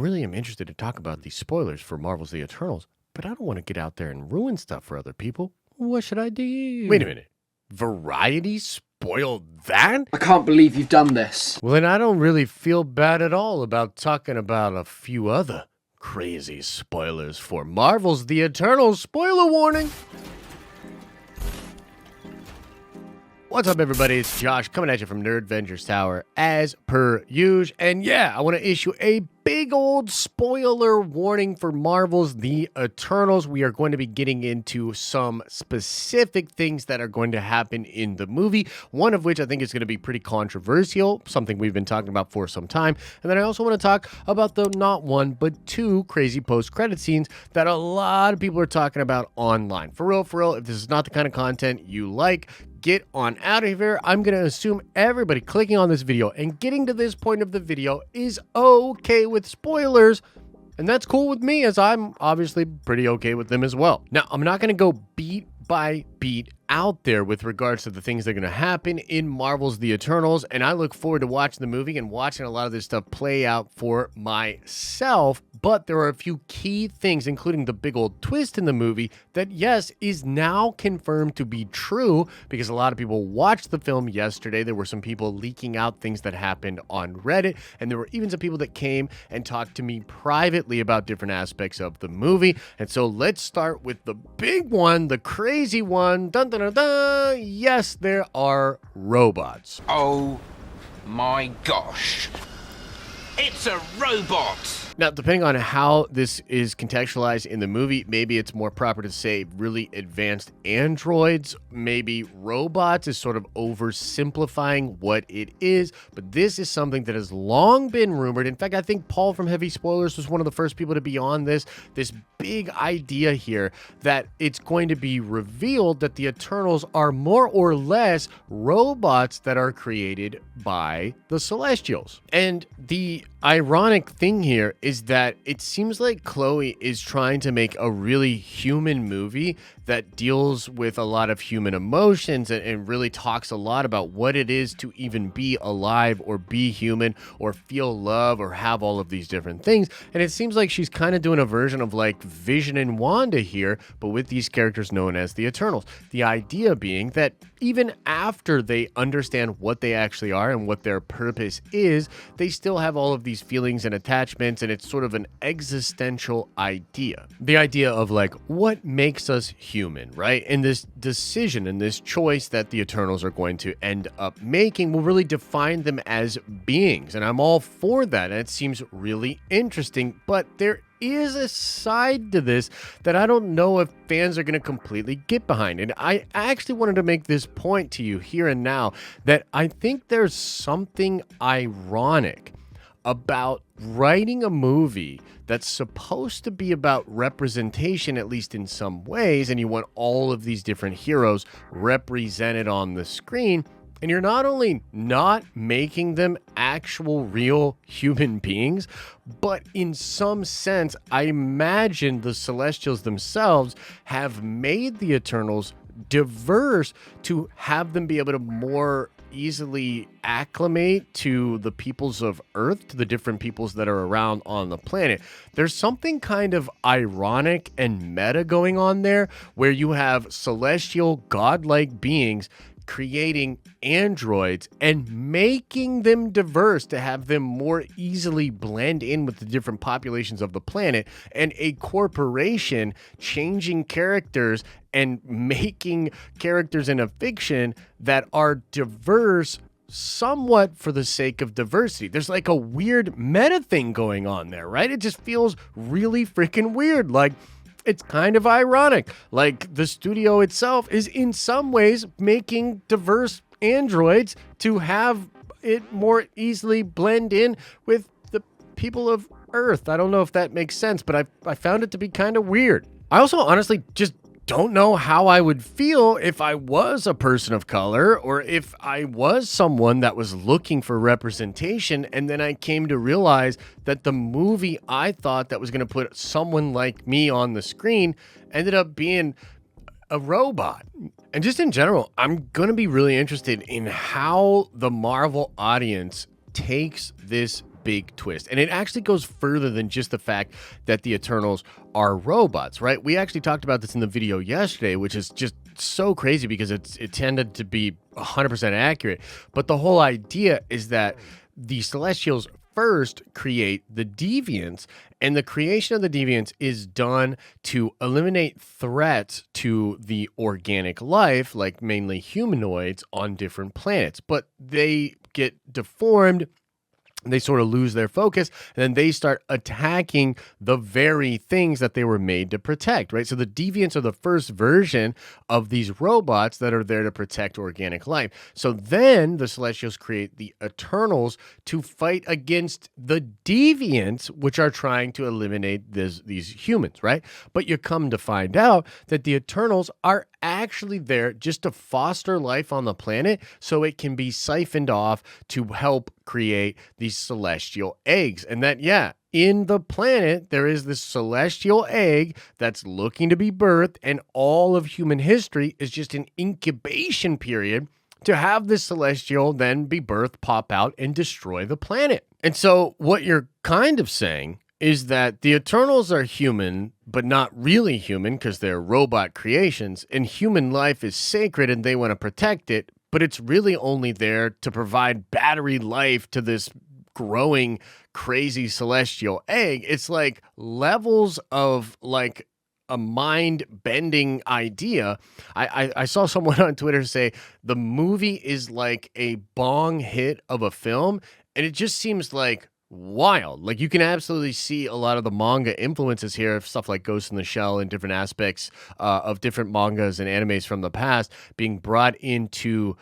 really am interested to talk about these spoilers for Marvel's The Eternals, but I don't want to get out there and ruin stuff for other people. What should I do? Wait a minute. Variety spoiled that? I can't believe you've done this. Well, then I don't really feel bad at all about talking about a few other crazy spoilers for Marvel's The Eternals. Spoiler warning! What's up, everybody? It's Josh coming at you from Nerd Vengers Tower as per usual. And yeah, I want to issue a big old spoiler warning for Marvel's The Eternals. We are going to be getting into some specific things that are going to happen in the movie, one of which I think is going to be pretty controversial, something we've been talking about for some time. And then I also want to talk about the not one, but two crazy post-credit scenes that a lot of people are talking about online. For real, if this is not the kind of content you like, get on out of here. I'm going to assume everybody clicking on this video and getting to this point of the video is okay with spoilers. And that's cool with me, as I'm obviously pretty okay with them as well. Now, I'm not going to go beat by beat out there with regards to the things that are going to happen in Marvel's The Eternals, and I look forward to watching the movie and watching a lot of this stuff play out for myself. But there are a few key things, including the big old twist in the movie, that yes, is now confirmed to be true, because a lot of people watched the film yesterday. There were some people leaking out things that happened on Reddit, and there were even some people that came and talked to me privately about different aspects of the movie. And so let's start with the big one, the crazy one. Dun dun dun dun. Yes, there are robots. Oh my gosh. It's a robot! Now, depending on how this is contextualized in the movie, maybe it's more proper to say really advanced androids, maybe robots is sort of oversimplifying what it is, but this is something that has long been rumored. In fact, I think Paul from Heavy Spoilers was one of the first people to be on this big idea here that it's going to be revealed that the Eternals are more or less robots that are created by the Celestials. And the ironic thing here is that it seems like Chloe is trying to make a really human movie that deals with a lot of human emotions and really talks a lot about what it is to even be alive or be human or feel love or have all of these different things. And it seems like she's kind of doing a version of like Vision and Wanda here, but with these characters known as the Eternals. The idea being that even after they understand what they actually are and what their purpose is, they still have all of these feelings and attachments, and it's sort of an existential idea. The idea of like, what makes us human, right? And this decision and this choice that the Eternals are going to end up making will really define them as beings. And I'm all for that. And it seems really interesting, but there is a side to this that I don't know if fans are going to completely get behind. And I actually wanted to make this point to you here and now that I think there's something ironic about writing a movie that's supposed to be about representation, at least in some ways, and you want all of these different heroes represented on the screen, and you're not only not making them actual real human beings, but in some sense, I imagine the Celestials themselves have made the Eternals diverse to have them be able to more easily acclimate to the peoples of Earth, to the different peoples that are around on the planet. There's something kind of ironic and meta going on there, where you have celestial godlike beings creating androids and making them diverse to have them more easily blend in with the different populations of the planet, and a corporation changing characters and making characters in a fiction that are diverse somewhat for the sake of diversity. There's like a weird meta thing going on there, right? It just feels really freaking weird. Like, it's kind of ironic. Like, the studio itself is in some ways making diverse androids to have it more easily blend in with the people of Earth. I don't know if that makes sense, but I found it to be kind of weird. I also honestly just don't know how I would feel if I was a person of color, or if I was someone that was looking for representation, and then I came to realize that the movie I thought that was going to put someone like me on the screen ended up being a robot. And just in general, I'm going to be really interested in how the Marvel audience takes this big twist. And it actually goes further than just the fact that the Eternals are robots, right? We actually talked about this in the video yesterday, which is just so crazy because it tended to be 100% accurate. But the whole idea is that the Celestials first create the Deviants, and the creation of the Deviants is done to eliminate threats to the organic life, like mainly humanoids on different planets. But they get deformed, they sort of lose their focus, and then they start attacking the very things that they were made to protect, right? So the Deviants are the first version of these robots that are there to protect organic life. So then the Celestials create the Eternals to fight against the Deviants, which are trying to eliminate these humans, right? But you come to find out that the Eternals are actually there just to foster life on the planet so it can be siphoned off to help create these celestial eggs. And that, yeah, in the planet, there is this celestial egg that's looking to be birthed, and all of human history is just an incubation period to have this celestial then be birthed, pop out, and destroy the planet. And so what you're kind of saying is that the Eternals are human, but not really human because they're robot creations, and human life is sacred and they want to protect it, but it's really only there to provide battery life to this growing, crazy celestial egg. It's like levels of like a mind-bending idea. I saw someone on Twitter say the movie is like a bong hit of a film, and it just seems like wild. Like you can absolutely see a lot of the manga influences here, stuff like Ghost in the Shell and different aspects of different mangas and animes from the past being brought into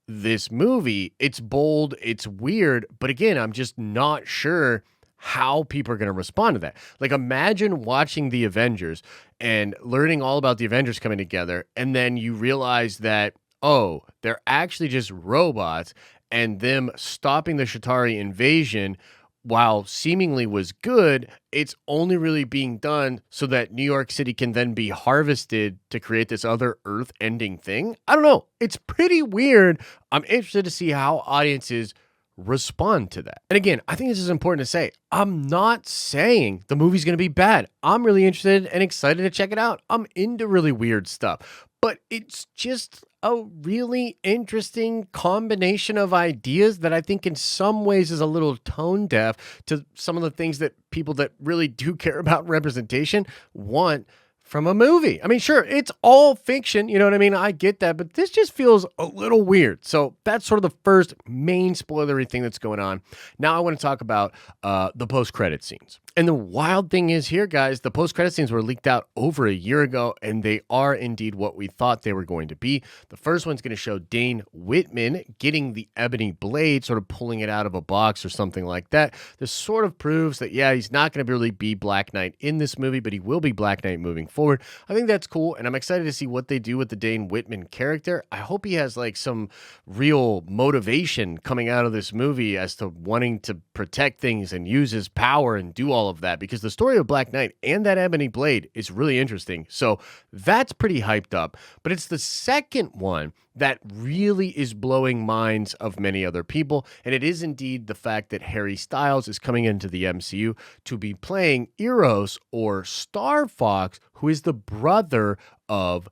this movie. It's bold, it's weird, but again, I'm just not sure how people are going to respond to that. Like imagine watching the Avengers and learning all about the Avengers coming together, and then you realize that, oh, they're actually just robots, and them stopping the Shatari invasion, while seemingly was good, it's only really being done so that New York City can then be harvested to create this other earth-ending thing. I don't know. It's pretty weird. I'm interested to see how audiences respond to that. And again, I think this is important to say. I'm not saying the movie's going to be bad. I'm really interested and excited to check it out. I'm into really weird stuff. But it's just a really interesting combination of ideas that I think in some ways is a little tone deaf to some of the things that people that really do care about representation want from a movie. I mean, sure, it's all fiction, you know what I mean? I get that, but this just feels a little weird. So that's sort of the first main spoilery thing that's going on. Now I want to talk about the post-credit scenes. And the wild thing is here, guys, the post-credit scenes were leaked out over a year ago, and they are indeed what we thought they were going to be. The first one's going to show Dane Whitman getting the ebony blade, sort of pulling it out of a box or something like that. This sort of proves that, yeah, he's not going to really be Black Knight in this movie, but he will be Black Knight moving forward. I think that's cool, and I'm excited to see what they do with the Dane Whitman character. I hope he has like some real motivation coming out of this movie as to wanting to protect things and use his power and do all of that, because the story of Black Knight and that ebony blade is really interesting. So that's pretty hyped up. But it's the second one that really is blowing minds of many other people, and it is indeed the fact that Harry Styles is coming into the MCU to be playing Eros, or Star Fox, who is the brother of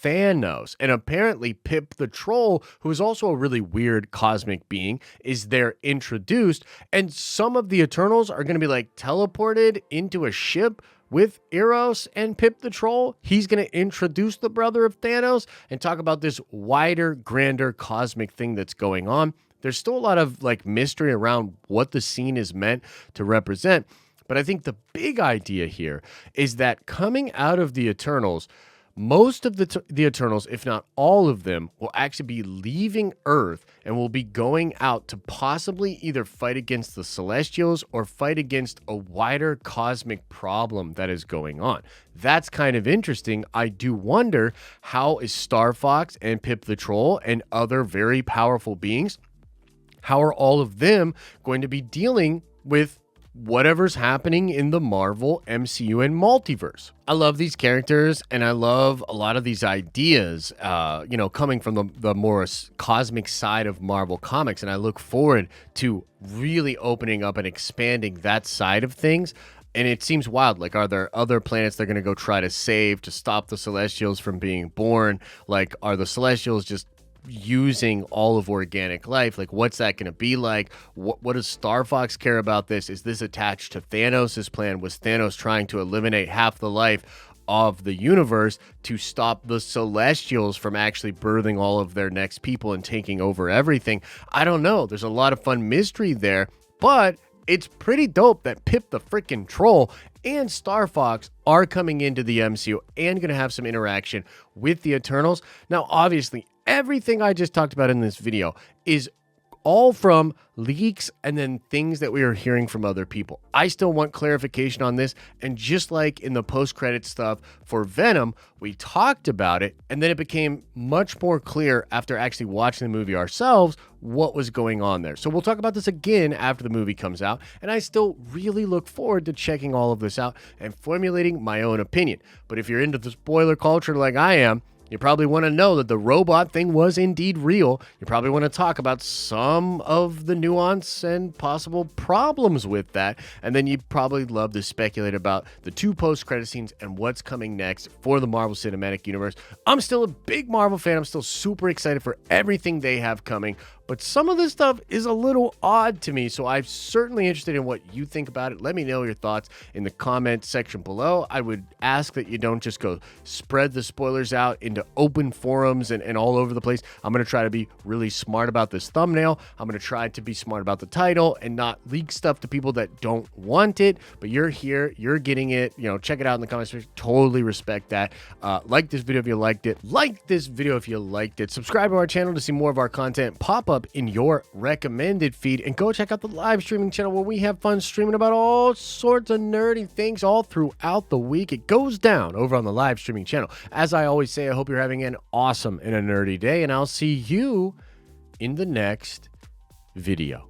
Thanos. And apparently Pip the Troll, who is also a really weird cosmic being, is there introduced, and some of the Eternals are going to be like teleported into a ship with Eros and Pip the Troll. He's going to introduce the brother of Thanos and talk about this wider, grander cosmic thing that's going on. There's still a lot of like mystery around what the scene is meant to represent, but I think the big idea here is that coming out of the Eternals, most of the Eternals, if not all of them, will actually be leaving Earth and will be going out to possibly either fight against the Celestials or fight against a wider cosmic problem that is going on. That's kind of interesting. I do wonder, how is Star Fox and Pip the Troll and other very powerful beings, how are all of them going to be dealing with whatever's happening in the Marvel MCU and multiverse. I love these characters, and I love a lot of these ideas, coming from the more cosmic side of Marvel Comics, and I look forward to really opening up and expanding that side of things. And it seems wild. Like, are there other planets they're going to go try to save to stop the Celestials from being born? Like, are the Celestials just using all of organic life? Like, what's that going to be like? What does Star Fox care about this? Is this attached to Thanos' plan? Was Thanos trying to eliminate half the life of the universe to stop the Celestials from actually birthing all of their next people and taking over everything? I don't know. There's a lot of fun mystery there, but it's pretty dope that Pip the freaking Troll and Star Fox are coming into the MCU and going to have some interaction with the Eternals. Now, obviously, everything I just talked about in this video is all from leaks and then things that we are hearing from other people. I still want clarification on this, and just like in the post-credit stuff for Venom, we talked about it, and then it became much more clear after actually watching the movie ourselves what was going on there. So we'll talk about this again after the movie comes out, and I still really look forward to checking all of this out and formulating my own opinion. But if you're into the spoiler culture like I am, you probably want to know that the robot thing was indeed real. You probably want to talk about some of the nuance and possible problems with that. And then you'd probably love to speculate about the 2 post-credit scenes and what's coming next for the Marvel Cinematic Universe. I'm still a big Marvel fan. I'm still super excited for everything they have coming. But some of this stuff is a little odd to me, so I'm certainly interested in what you think about it. Let me know your thoughts in the comment section below. I would ask that you don't just go spread the spoilers out into open forums and all over the place. I'm going to try to be really smart about this thumbnail. I'm going to try to be smart about the title and not leak stuff to people that don't want it. But you're here, you're getting it. Check it out in the comments section. Totally respect that. Like this video if you liked it. Like this video if you liked it. Subscribe to our channel to see more of our content pop up in your recommended feed, and go check out the live streaming channel where we have fun streaming about all sorts of nerdy things all throughout the week. It goes down over on the live streaming channel. As I always say, I hope you're having an awesome and a nerdy day, and I'll see you in the next video.